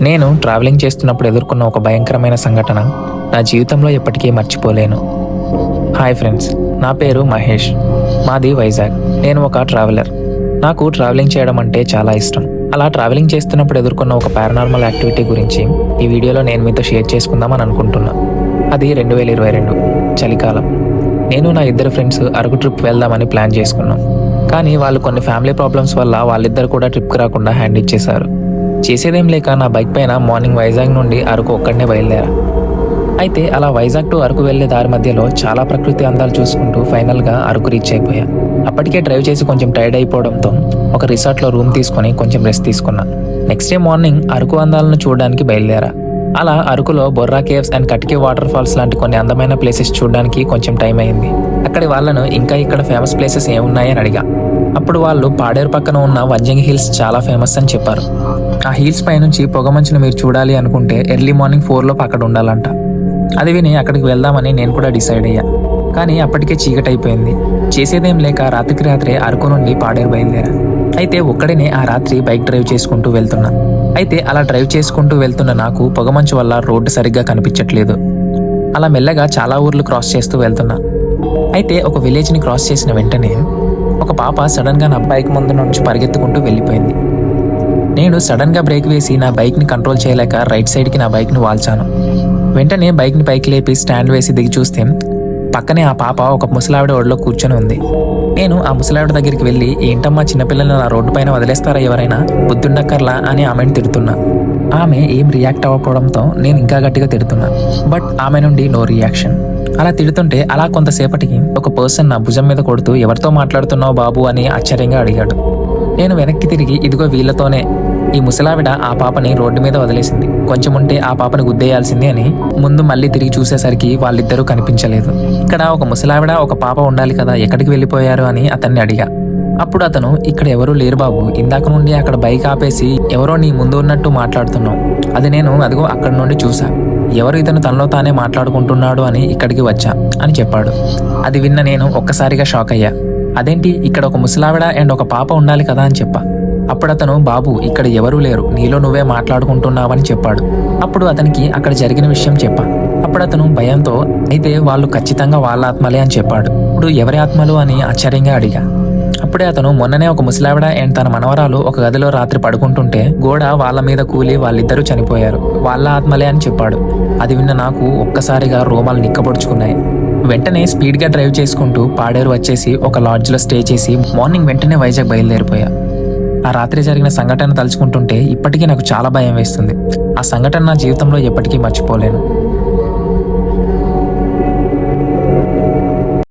నేను ట్రావెలింగ్ చేస్తున్నప్పుడు ఎదుర్కొన్న ఒక భయంకరమైన సంఘటన నా జీవితంలో ఎప్పటికీ మర్చిపోలేను. హాయ్ ఫ్రెండ్స్, నా పేరు మహేష్. మాది వైజాగ్. నేను ఒక ట్రావెలర్. నాకు ట్రావెలింగ్ చేయడం అంటే చాలా ఇష్టం. అలా ట్రావెలింగ్ చేస్తున్నప్పుడు ఎదుర్కొన్న ఒక పారానార్మల్ యాక్టివిటీ గురించి ఈ వీడియోలో నేను మీతో షేర్ చేసుకుందామని అనుకుంటున్నా. అది 2022 చలికాలం. నేను నా ఇద్దరు ఫ్రెండ్స్ అరకు ట్రిప్ వెళ్దామని ప్లాన్ చేసుకున్నాం. కానీ వాళ్ళు కొన్ని ఫ్యామిలీ ప్రాబ్లమ్స్ వల్ల వాళ్ళిద్దరు కూడా ట్రిప్కి రాకుండా హ్యాండ్ ఇచ్చేశారు. చేసేదేం లేక నా బైక్ పైన మార్నింగ్ వైజాగ్ నుండి అరకు ఒక్కడనే బయలుదేరా. అయితే అలా వైజాగ్ టు అరకు వెళ్లే దారి మధ్యలో చాలా ప్రకృతి అందాలు చూసుకుంటూ ఫైనల్గా అరకు రీచ్ అయిపోయా. అప్పటికే డ్రైవ్ చేసి కొంచెం టైర్డ్ అయిపోవడంతో ఒక రిసార్ట్లో రూమ్ తీసుకొని కొంచెం రెస్ట్ తీసుకున్నా. నెక్స్ట్ డే మార్నింగ్ అరకు అందాలను చూడడానికి బయలుదేరా. అలా అరకులో Borra caves and Katiki waterfalls లాంటి కొన్ని అందమైన ప్లేసెస్ చూడడానికి కొంచెం టైం అయింది. అక్కడి వాళ్ళను ఇంకా ఇక్కడ ఫేమస్ ప్లేసెస్ ఏమున్నాయని అడిగా. అప్పుడు వాళ్ళు పాడేరు పక్కన ఉన్న వంజంగి హిల్స్ చాలా ఫేమస్ అని చెప్పారు. ఆ హిల్స్ పై నుంచి పొగమంచును మీరు చూడాలి అనుకుంటే ఎర్లీ మార్నింగ్ 4 అక్కడ ఉండాలంట. అది విని అక్కడికి వెళ్దామని నేను కూడా డిసైడ్ అయ్యా. కానీ అప్పటికే చీకటి అయిపోయింది. చేసేదేం లేక రాత్రికి రాత్రే అరకు నుండి పాడేరు బయలుదేరా. అయితే ఒక్కడనే ఆ రాత్రి బైక్ డ్రైవ్ చేసుకుంటూ వెళ్తున్నా. అయితే అలా డ్రైవ్ చేసుకుంటూ వెళ్తున్న నాకు పొగమంచు వల్ల రోడ్డు సరిగ్గా కనిపించట్లేదు. అలా మెల్లగా చాలా ఊర్లు క్రాస్ చేస్తూ వెళ్తున్నా. అయితే ఒక విలేజ్ని క్రాస్ చేసిన వెంటనే ఒక పాప సడన్గా నా బైక్ ముందు నుంచి పరిగెత్తుకుంటూ వెళ్ళిపోయింది. నేను సడన్గా బ్రేక్ వేసి నా బైక్ని కంట్రోల్ చేయలేక రైట్ సైడ్కి నా బైక్ని వాల్చాను. వెంటనే బైక్ని పైకి లేపి స్టాండ్ వేసి దిగి చూస్తే పక్కనే ఆ పాప ఒక ముసలావిడ ఒడిలో కూర్చొని ఉంది. నేను ఆ ముసలావిడ దగ్గరికి వెళ్ళి, ఏంటమ్మా చిన్నపిల్లలు నా రోడ్డు పైన వదిలేస్తారా ఎవరైనా, బుద్ధుండక్కర్లా అని ఆమెను తిడుతున్నా. ఆమె ఏం రియాక్ట్ అవ్వకపోవడంతో నేను ఇంకా గట్టిగా తిడుతున్నా. బట్ ఆమె నుండి నో రియాక్షన్. అలా తిడుతుంటే అలా కొంతసేపటికి ఒక పర్సన్ నా భుజం మీద కొడుతూ, ఎవరితో మాట్లాడుతున్నావు బాబు అని ఆశ్చర్యంగా అడిగాడు. నేను వెనక్కి తిరిగి, ఇదిగో వీళ్ళతోనే. ఈ ముసలావిడ ఆ పాపని రోడ్డు మీద వదిలేసింది, కొంచెం ఉంటే ఆ పాపని గుద్దేయాల్సింది అని ముందు మళ్ళీ తిరిగి చూసేసరికి వాళ్ళిద్దరూ కనిపించలేదు. ఇక్కడ ఒక ముసలావిడ ఒక పాప ఉండాలి కదా, ఎక్కడికి వెళ్ళిపోయారు అని అతన్ని అడిగా. అప్పుడు అతను, ఇక్కడ ఎవరూ లేరు బాబు, ఇందాక నుండి అక్కడ బైక్ ఆపేసి ఎవరో నీ ముందు ఉన్నట్టు మాట్లాడుతున్నావు. అది నేను అదిగో అక్కడి నుండి చూసా. ఎవరు ఇతను తనలో తానే మాట్లాడుకుంటున్నాడు అని ఇక్కడికి వచ్చా అని చెప్పాడు. అది విన్న నేను ఒక్కసారిగా షాక్ అయ్యా. అదేంటి, ఇక్కడ ఒక ముసలావిడ అండ్ ఒక పాప ఉండాలి కదా అని చెప్పా. అప్పుడు అతను, బాబు ఇక్కడ ఎవరూ లేరు, నీలో నువ్వే మాట్లాడుకుంటున్నావని చెప్పాడు. అప్పుడు అతనికి అక్కడ జరిగిన విషయం చెప్పా. అప్పుడు అతను భయంతో, అయితే వాళ్ళు ఖచ్చితంగా వాళ్ళ ఆత్మలే అని చెప్పాడు. ఇప్పుడు ఎవరి ఆత్మలు అని ఆశ్చర్యంగా అడిగా. అప్పుడే అతను, మొన్ననే ఒక ముసలావిడ అండ్ తన మనవరాలు ఒక గదిలో రాత్రి పడుకుంటుంటే గోడ వాళ్ళ మీద కూలి వాళ్ళిద్దరూ చనిపోయారు, వాళ్ళ ఆత్మలే అని చెప్పాడు. అది విన్న నాకు ఒక్కసారిగా రోమాలు నిక్కబొడుచుకున్నాయి. వెంటనే స్పీడ్గా డ్రైవ్ చేసుకుంటూ పాడేరు వచ్చేసి ఒక లాడ్జ్లో స్టే చేసి మార్నింగ్ వెంటనే వైజాగ్ బయలుదేరిపోయా. ఆ రాత్రి జరిగిన సంఘటన తలుచుకుంటుంటే ఇప్పటికీ నాకు చాలా భయం వేస్తుంది. ఆ సంఘటన నా జీవితంలో ఎప్పటికీ మర్చిపోలేను.